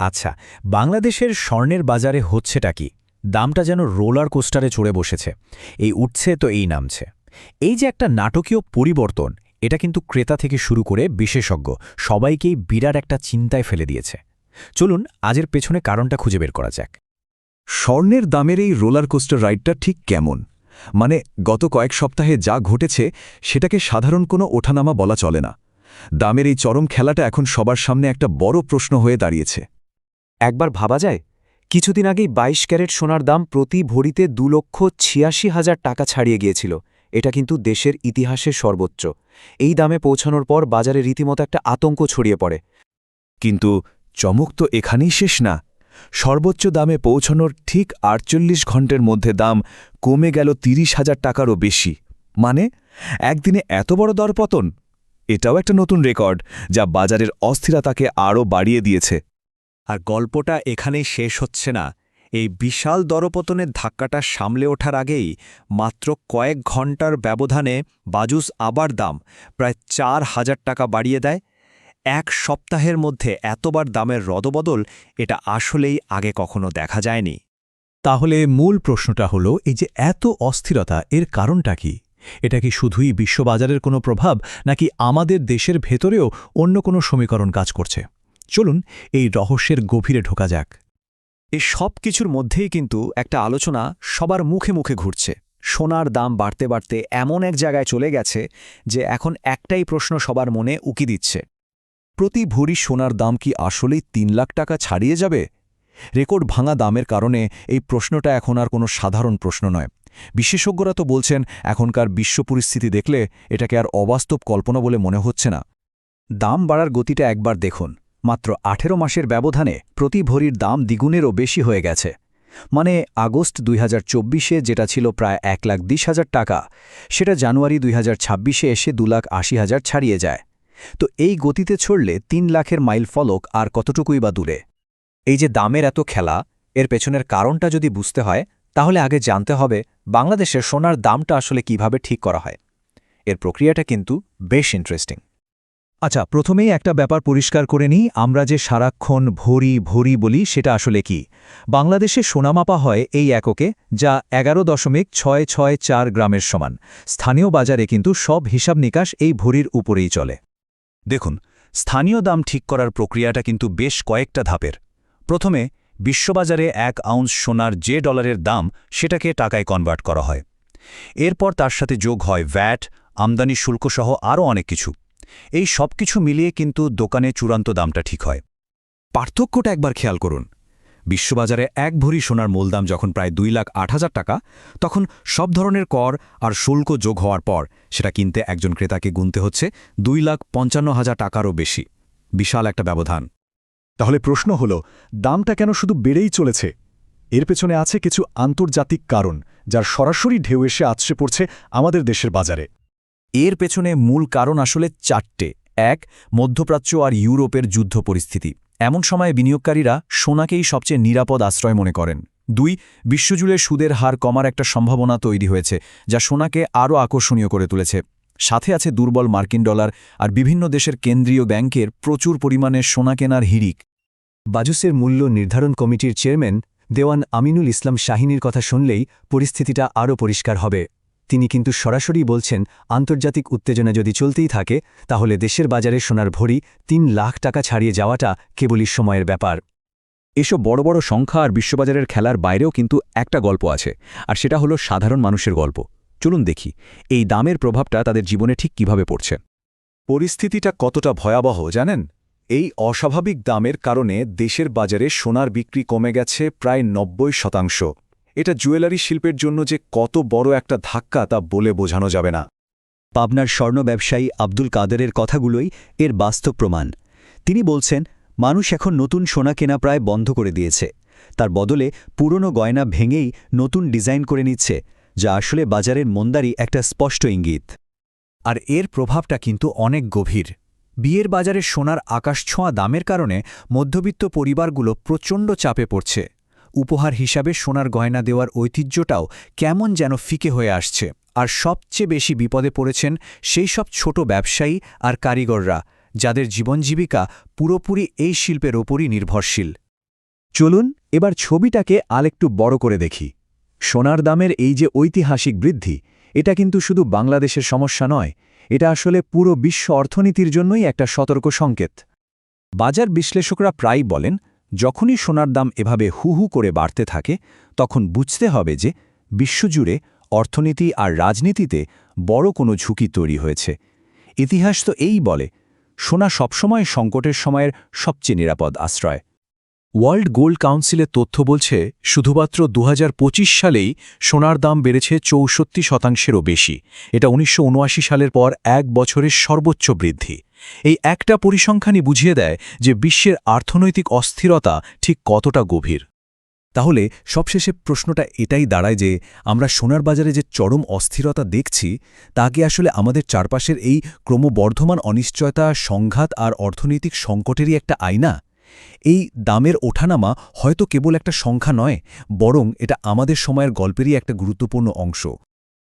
আচ্ছা, বাংলাদেশের স্বর্ণের বাজারে হচ্ছেটা কি? দামটা যেন রোলার কোস্টারে চড়ে বসেছে। এই উঠছে তো এই নামছে। এই যে একটা নাটকীয় পরিবর্তন, এটা কিন্তু ক্রেতা থেকে শুরু করে বিশেষজ্ঞ সবাইকেই বিরাট একটা চিন্তায় ফেলে দিয়েছে। চলুন আজের পেছনে কারণটা খুঁজে বের করা যাক। স্বর্ণের দামের এই রোলার কোস্টার রাইডটা ঠিক কেমন? মানে গত কয়েক সপ্তাহে যা ঘটেছে সেটাকে সাধারণ কোনো ওঠানামা বলা চলে না। দামের এই চরম খেলাটা এখন সবার সামনে একটা বড় প্রশ্ন হয়ে দাঁড়িয়েছে। একবার ভাবা যায়, কিছুদিন আগেই ২২ ক্যারেট সোনার দাম প্রতি ভরিতে ২,৮৬,০০০ টাকা ছাড়িয়ে গিয়েছিল। এটা কিন্তু দেশের ইতিহাসে সর্বোচ্চ। এই দামে পৌঁছানোর পর বাজারে রীতিমতো একটা আতঙ্ক ছড়িয়ে পড়ে। কিন্তু চমক তো এখানেই শেষ না। সর্বোচ্চ দামে পৌঁছানোর ঠিক ৪৮ ঘন্টার মধ্যে দাম কমে গেল ৩০,০০০ টাকারও বেশি। মানে একদিনে এত বড় দরপতন? এটাও একটা নতুন রেকর্ড, যা বাজারের অস্থিরতাকে আরও বাড়িয়ে দিয়েছে। আর গল্পটা এখানেই শেষ হচ্ছে না। এই বিশাল দরপতনের ধাক্কাটা সামলে ওঠার আগেই মাত্র কয়েক ঘন্টার ব্যবধানে বাজুস আবার দাম প্রায় ৪,০০০ টাকা বাড়িয়ে দেয়। এক সপ্তাহের মধ্যে এতবার দামের রদবদল, এটা আসলেই আগে কখনো দেখা যায়নি। তাহলে মূল প্রশ্নটা হলো, এই যে এত অস্থিরতা, এর কারণটা কি? এটা কি শুধুই বিশ্ববাজারের কোনো প্রভাব, নাকি আমাদের দেশের ভেতরেও অন্য কোনো সমীকরণ কাজ করছে? চলুন এই রহস্যের গভীরে ঢোকা যাক। এই সব কিছুর মধ্যেই কিন্তু একটা আলোচনা সবার মুখে মুখে ঘুরছে। সোনার দাম বাড়তে বাড়তে এমন এক জায়গায় চলে গেছে যে এখন একটাই প্রশ্ন সবার মনে উকি দিচ্ছে: প্রতি ভরি সোনার দাম কি আসলেই ৩ লাখ টাকা ছাড়িয়ে যাবে? রেকর্ড ভাঙা দামের কারণে এই প্রশ্নটা এখন আর কোনো সাধারণ প্রশ্ন নয়। বিশেষজ্ঞরা তো বলছেন, এখনকার বিশ্ব পরিস্থিতি দেখলে এটাকে আর অবাস্তব কল্পনা বলে মনে হচ্ছে না। দাম বাড়ার গতিটা একবার দেখুন। মাত্র ১৮ মাসের ব্যবধানে প্রতি ভরির দাম দ্বিগুণেরও বেশি হয়ে গেছে। মানে আগস্ট ২০২৪-এ যেটা ছিল প্রায় ১,২০,০০০ টাকা, সেটা জানুয়ারি ২০২৬-এ এসে ২,৮০,০০০ ছাড়িয়ে যায়। তো এই গতিতে ছড়লে ৩ লাখের মাইল ফলক আর কতটুকুই বা দূরে? এই যে দামের এত খেলা, এর পেছনের কারণটা যদি বুঝতে হয়, তাহলে আগে জানতে হবে বাংলাদেশের সোনার দামটা আসলে কিভাবে ঠিক করা হয়। এর প্রক্রিয়াটা কিন্তু বেশ ইন্টারেস্টিং। আচ্ছা, প্রথমেই একটা ব্যাপার পরিষ্কার করে নিই, আমরা যে সারাক্ষণ ভরি ভরি বলি সেটা আসলে কি? বাংলাদেশে সোনা মাপা হয় এই এককে, যা ১১.৬৬৪ গ্রামের সমান। স্থানীয় বাজারে কিন্তু সব হিসাব নিকাশ এই ভরির উপরেই চলে। দেখুন, স্থানীয় দাম ঠিক করার প্রক্রিয়াটা কিন্তু বেশ কয়েকটা ধাপের। প্রথমে বিশ্ববাজারে ১ আউন্স সোনার যে ডলারের দাম, সেটাকে টাকায় কনভার্ট করা হয়। এরপর তার সাথে যোগ হয় ভ্যাট, আমদানি শুল্কসহ আরও অনেক কিছু। এই সব কিছু মিলিয়ে কিন্তু দোকানে চূড়ান্ত দামটা ঠিক হয়। পার্থক্যটা একবার খেয়াল করুন। বিশ্ববাজারে ১ ভরি সোনার মূলদাম যখন প্রায় ২,০৮,০০০ টাকা, তখন সব ধরনের কর আর শুল্ক যোগ হওয়ার পর সেটা কিনতে একজন ক্রেতাকে গুনতে হচ্ছে ২,৫৫,০০০ টাকারও বেশি। বিশাল একটা ব্যবধান। তাহলে প্রশ্ন হল, দামটা কেন শুধু বেড়েই চলেছে? এর পেছনে আছে কিছু আন্তর্জাতিক কারণ, যার সরাসরি ঢেউ এসে আছড়ে পড়ছে আমাদের দেশের বাজারে। এর পেছনে মূল কারণ আসলে ৪টে। ১. মধ্যপ্রাচ্য আর ইউরোপের যুদ্ধ পরিস্থিতি। এমন সময়ে বিনিয়োগকারীরা সোনাকেই সবচেয়ে নিরাপদ আশ্রয় মনে করেন। ২. বিশ্বজুড়ে সুদের হার কমার একটা সম্ভাবনা তৈরি হয়েছে, যা সোনাকে আরও আকর্ষণীয় করে তুলেছে। সাথে আছে দুর্বল মার্কিন ডলার আর বিভিন্ন দেশের কেন্দ্রীয় ব্যাংকের প্রচুর পরিমাণে সোনা কেনার হিড়িক। বাজুসের মূল্য নির্ধারণ কমিটির চেয়ারম্যান দেওয়ান আমিনুল ইসলাম শাহিনীর কথা শুনলেই পরিস্থিতিটা আরও পরিষ্কার হবে। তিনি কিন্তু সরাসরি বলছেন, আন্তর্জাতিক উত্তেজনা যদি চলতেই থাকে, তাহলে দেশের বাজারে সোনার ভরি ৩ লাখ টাকা ছাড়িয়ে যাওয়াটা কেবলই সময়ের ব্যাপার। এসব বড় বড় সংখ্যা আর বিশ্ববাজারের খেলার বাইরেও কিন্তু একটা গল্প আছে, আর সেটা হলো সাধারণ মানুষের গল্প। চলুন দেখি এই দামের প্রভাবটা তাদের জীবনে ঠিক কিভাবে পড়ছে। পরিস্থিতিটা কতটা ভয়াবহ জানেন? এই অস্বাভাবিক দামের কারণে দেশের বাজারে সোনার বিক্রি কমে গেছে প্রায় ৯০%। এটা জুয়েলারি শিল্পের জন্য যে কত বড় একটা ধাক্কা, তা বলে বোঝানো যাবে না। পাবনার স্বর্ণ ব্যবসায়ী আব্দুল কাদেরের কথাগুলোই এর বাস্তব প্রমাণ। তিনি বলছেন, মানুষ এখন নতুন সোনা কেনা প্রায় বন্ধ করে দিয়েছে। তার বদলে পুরনো গয়না ভেঙেই নতুন ডিজাইন করে নিচ্ছে, যা আসলে বাজারের মন্দারই একটা স্পষ্ট ইঙ্গিত। আর এর প্রভাবটা কিন্তু অনেক গভীর। বিয়ের বাজারে সোনার আকাশছোঁয়া দামের কারণে মধ্যবিত্ত পরিবারগুলো প্রচণ্ড চাপে পড়ছে। উপহার হিসাবে সোনার গয়না দেওয়ার ঐতিহ্যটাও কেমন যেন ফিকে হয়ে আসছে। আর সবচেয়ে বেশি বিপদে পড়েছেন সেই সব ছোট ব্যবসায়ী আর কারিগররা, যাদের জীবনজীবিকা পুরোপুরি এই শিল্পের ওপরই নির্ভরশীল। চলুন এবার ছবিটাকে আরেকটু বড় করে দেখি। সোনার দামের এই যে ঐতিহাসিক বৃদ্ধি, এটা কিন্তু শুধু বাংলাদেশের সমস্যা নয়, এটা আসলে পুরো বিশ্ব অর্থনীতির জন্যই একটা সতর্ক সংকেত। বাজার বিশ্লেষকরা প্রায় বলেন, যখনই সোনার দাম এভাবে হু হু করে বাড়তে থাকে তখন বুঝতে হবে যে বিশ্বজুড়ে অর্থনীতি আর রাজনীতিতে বড় কোনো ঝুঁকি তৈরি হয়েছে। ইতিহাস তো এই বলে, সোনা সবসময় সংকটের সময়ের সবচেয়ে নিরাপদ আশ্রয়। ওয়ার্ল্ড গোল্ড কাউন্সিলের তথ্য বলছে শুধুমাত্র ২০২৫ সালেই সোনার দাম বেড়েছে ৬৪%-এরও বেশি। এটা ১৯৭৯ সালের পর এক বছরের সর্বোচ্চ বৃদ্ধি। এই একটা পরিসংখ্যানই বুঝিয়ে দেয় যে বিশ্বের অর্থনৈতিক অস্থিরতা ঠিক কতটা গভীর। তাহলে সবশেষে প্রশ্নটা এটাই দাঁড়ায় যে আমরা সোনার বাজারে যে চরম অস্থিরতা দেখছি তা কি আসলে আমাদের চারপাশের এই ক্রমবর্ধমান অনিশ্চয়তা, সংঘাত আর অর্থনৈতিক সংকটেরই একটা আয়না? এই দামের ওঠানামা হয়তো কেবল একটা সংখ্যা নয়, বরং এটা আমাদের সময়ের গল্পেরই একটা গুরুত্বপূর্ণ অংশ।